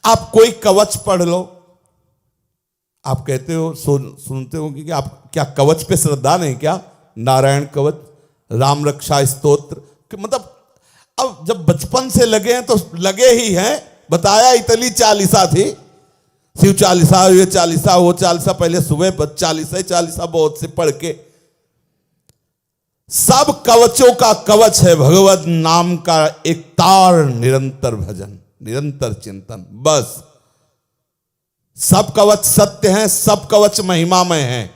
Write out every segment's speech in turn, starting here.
आप कोई कवच पढ़ लो, आप कहते हो सुनते हो कि आप क्या कवच पे श्रद्धा नहीं क्या? नारायण कवच, राम रक्षा स्तोत्र, मतलब अब जब बचपन से लगे हैं तो लगे ही हैं। बताया इतनी चालीसा थी, शिव चालीसा, ये चालीसा, वो चालीसा, पहले सुबह चालीसा चालीसा बहुत से पढ़ के, सब कवचों का कवच है भगवत नाम का एक तार, निरंतर भजन, निरंतर चिंतन, बस। सब कवच सत्य हैं, सब कवच महिमामय हैं,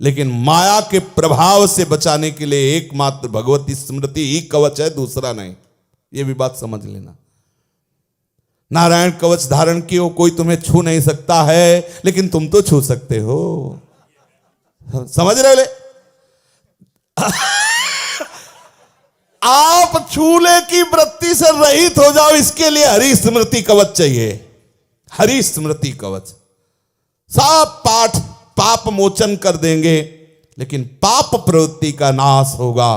लेकिन माया के प्रभाव से बचाने के लिए एकमात्र भगवती स्मृति ही कवच है, दूसरा नहीं। यह भी बात समझ लेना। नारायण कवच धारण किए हो, कोई तुम्हें छू नहीं सकता है, लेकिन तुम तो छू सकते हो। समझ रहे हो? आप छूले की वृत्ति से रहित हो जाओ, इसके लिए हरि स्मृति कवच चाहिए। हरि स्मृति कवच सब पाठ पाप मोचन कर देंगे, लेकिन पाप प्रवृत्ति का नाश होगा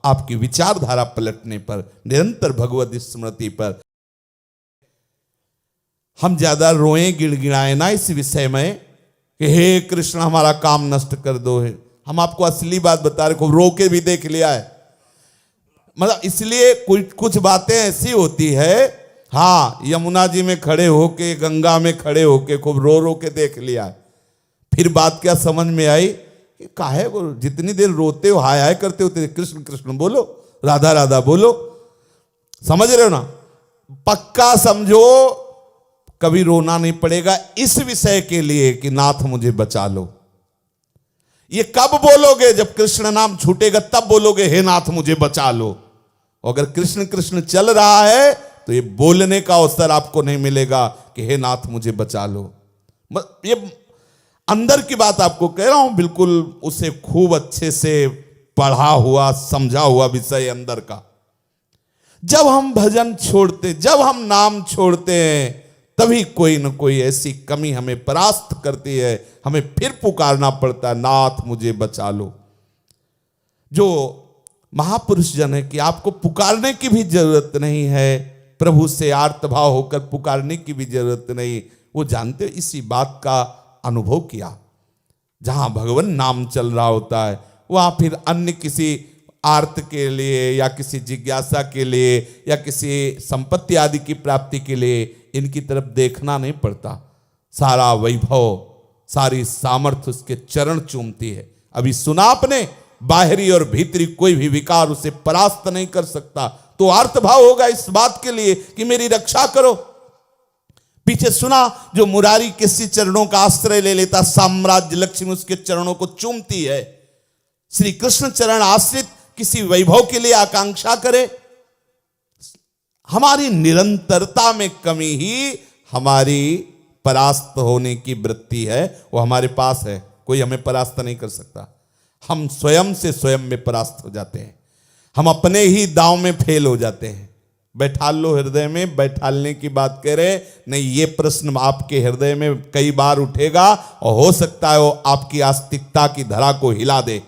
आपकी विचारधारा पलटने पर, निरंतर भगवत स्मृति पर। हम ज्यादा रोएं गिड़गिड़ाएं ना इस विषय में कि हे कृष्ण हमारा काम नष्ट कर दो। है हम आपको असली बात बता रहे, को रो के भी देख लिया है। मतलब इसलिए कुछ बातें ऐसी होती है, हाँ यमुना जी में खड़े होके, गंगा में खड़े होके खूब रो रो के देख लिया है। फिर बात क्या समझ में आई कि काहे को जितनी देर रोते हो, हाय हाय करते हो, कृष्ण कृष्ण बोलो, राधा राधा बोलो। समझ रहे हो ना? पक्का समझो, कभी रोना नहीं पड़ेगा इस विषय के लिए कि नाथ मुझे बचा लो। ये कब बोलोगे? जब कृष्ण नाम छूटेगा तब बोलोगे हे नाथ मुझे बचा लो। अगर कृष्ण कृष्ण चल रहा है तो ये बोलने का अवसर आपको नहीं मिलेगा कि हे नाथ मुझे बचा लो। ये अंदर की बात आपको कह रहा हूं, बिल्कुल उसे खूब अच्छे से पढ़ा हुआ समझा हुआ विषय अंदर का। जब हम भजन छोड़ते, जब हम नाम छोड़ते हैं, तभी कोई न कोई ऐसी कमी हमें परास्त करती है, हमें फिर पुकारना पड़ता है नाथ मुझे बचा लो। जो महापुरुष जन है कि आपको पुकारने की भी जरूरत नहीं है, प्रभु से आर्तभाव होकर पुकारने की भी जरूरत नहीं, वो जानते हो इसी बात का अनुभव किया। जहां भगवान नाम चल रहा होता है वहां फिर अन्य किसी आर्त के लिए या किसी जिज्ञासा के लिए या किसी संपत्ति आदि की प्राप्ति के लिए इनकी तरफ देखना नहीं पड़ता। सारा वैभव, सारी सामर्थ्य उसके चरण चूमती है। अभी सुना आपने, बाहरी और भीतरी कोई भी विकार उसे परास्त नहीं कर सकता। तो आर्तभाव होगा इस बात के लिए कि मेरी रक्षा करो। पीछे सुना जो मुरारी किसी चरणों का आश्रय ले लेता, साम्राज्य लक्ष्मी उसके चरणों को चूमती है। श्री कृष्ण चरण आश्रित किसी वैभव के लिए आकांक्षा करे, हमारी निरंतरता में कमी ही हमारी परास्त होने की वृत्ति है। वो हमारे पास है, कोई हमें परास्त नहीं कर सकता। हम स्वयं से स्वयं में परास्त हो जाते हैं, हम अपने ही दांव में फेल हो जाते हैं। बैठाल लो हृदय में, बैठालने की बात कह रहे नहीं, ये प्रश्न आपके हृदय में कई बार उठेगा और हो सकता है वो आपकी आस्तिकता की धरा को हिला दे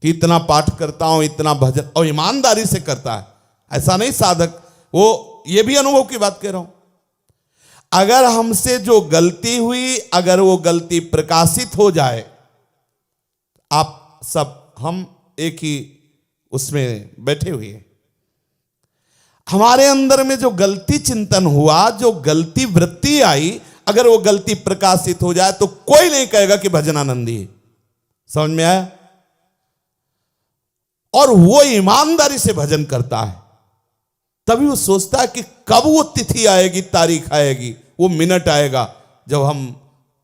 कि इतना पाठ करता हूं, इतना भजन, और ईमानदारी से करता है, ऐसा नहीं साधक। वो ये भी अनुभव की बात कह रहा हूं। अगर हमसे जो गलती हुई, अगर वो गलती प्रकाशित हो जाए, आप सब हम एक ही उसमें बैठे हुए हैं, हमारे अंदर में जो गलती चिंतन हुआ, जो गलती वृत्ति आई, अगर वो गलती प्रकाशित हो जाए तो कोई नहीं कहेगा कि भजनानंदी है। समझ में आया? और वो ईमानदारी से भजन करता है, तभी वो सोचता है कि कब वो तिथि आएगी, तारीख आएगी, वो मिनट आएगा जब हम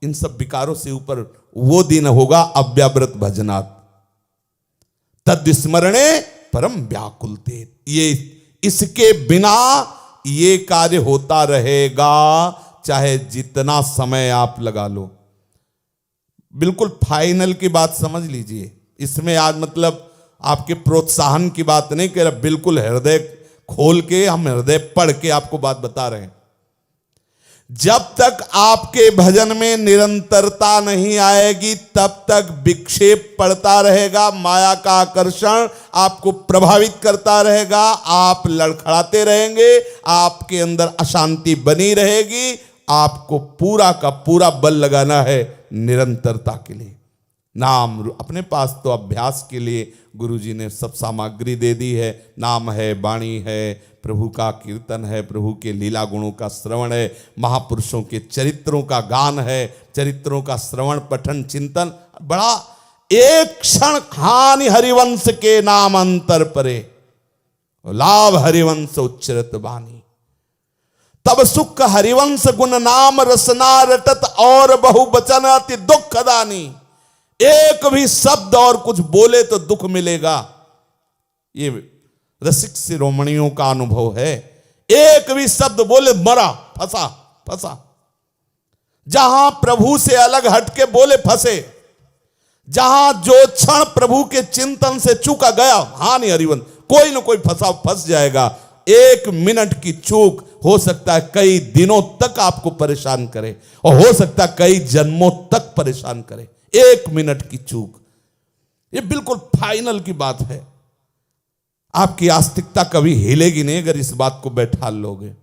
इन सब विकारों से ऊपर, वो दिन होगा अव्याव्रत भजनात् तद्स्मरणे परम व्याकुलते। ये इसके बिना ये कार्य होता रहेगा, चाहे जितना समय आप लगा लो। बिल्कुल फाइनल की बात समझ लीजिए। इसमें आज मतलब आपके प्रोत्साहन की बात नहीं कह रहा, बिल्कुल हृदय खोल के, हम हृदय पढ़ के आपको बात बता रहे हैं। जब तक आपके भजन में निरंतरता नहीं आएगी तब तक विक्षेप पड़ता रहेगा, माया का आकर्षण आपको प्रभावित करता रहेगा, आप लड़खड़ाते रहेंगे, आपके अंदर अशांति बनी रहेगी। आपको पूरा का पूरा बल लगाना है निरंतरता के लिए। नाम अपने पास तो अभ्यास के लिए गुरुजी ने सब सामग्री दे दी है। नाम है, वाणी है, प्रभु का कीर्तन है, प्रभु के लीला गुणों का श्रवण है, महापुरुषों के चरित्रों का गान है, चरित्रों का श्रवण पठन चिंतन। बड़ा एक क्षण हानि हरिवंश के नाम अंतर परे, लाभ हरिवंश उच्चरत बानी। तब सुख हरिवंश गुण नाम रसना रटत, और बहु बचन अति दुख दानी। एक भी शब्द और कुछ बोले तो दुख मिलेगा, ये रसिक शिरोमणियों का अनुभव है। एक भी शब्द बोले मरा, फंसा फंसा। जहां प्रभु से अलग हटके बोले फंसे, जहां जो क्षण प्रभु के चिंतन से चूका गया हानि हरिवंश, कोई ना कोई फंस जाएगा। एक मिनट की चूक हो सकता है कई दिनों तक आपको परेशान करे, और हो सकता है कई जन्मों तक परेशान करे। एक मिनट की चूक, ये बिल्कुल फाइनल की बात है। आपकी आस्तिकता कभी हिलेगी नहीं अगर इस बात को बैठा लोगे।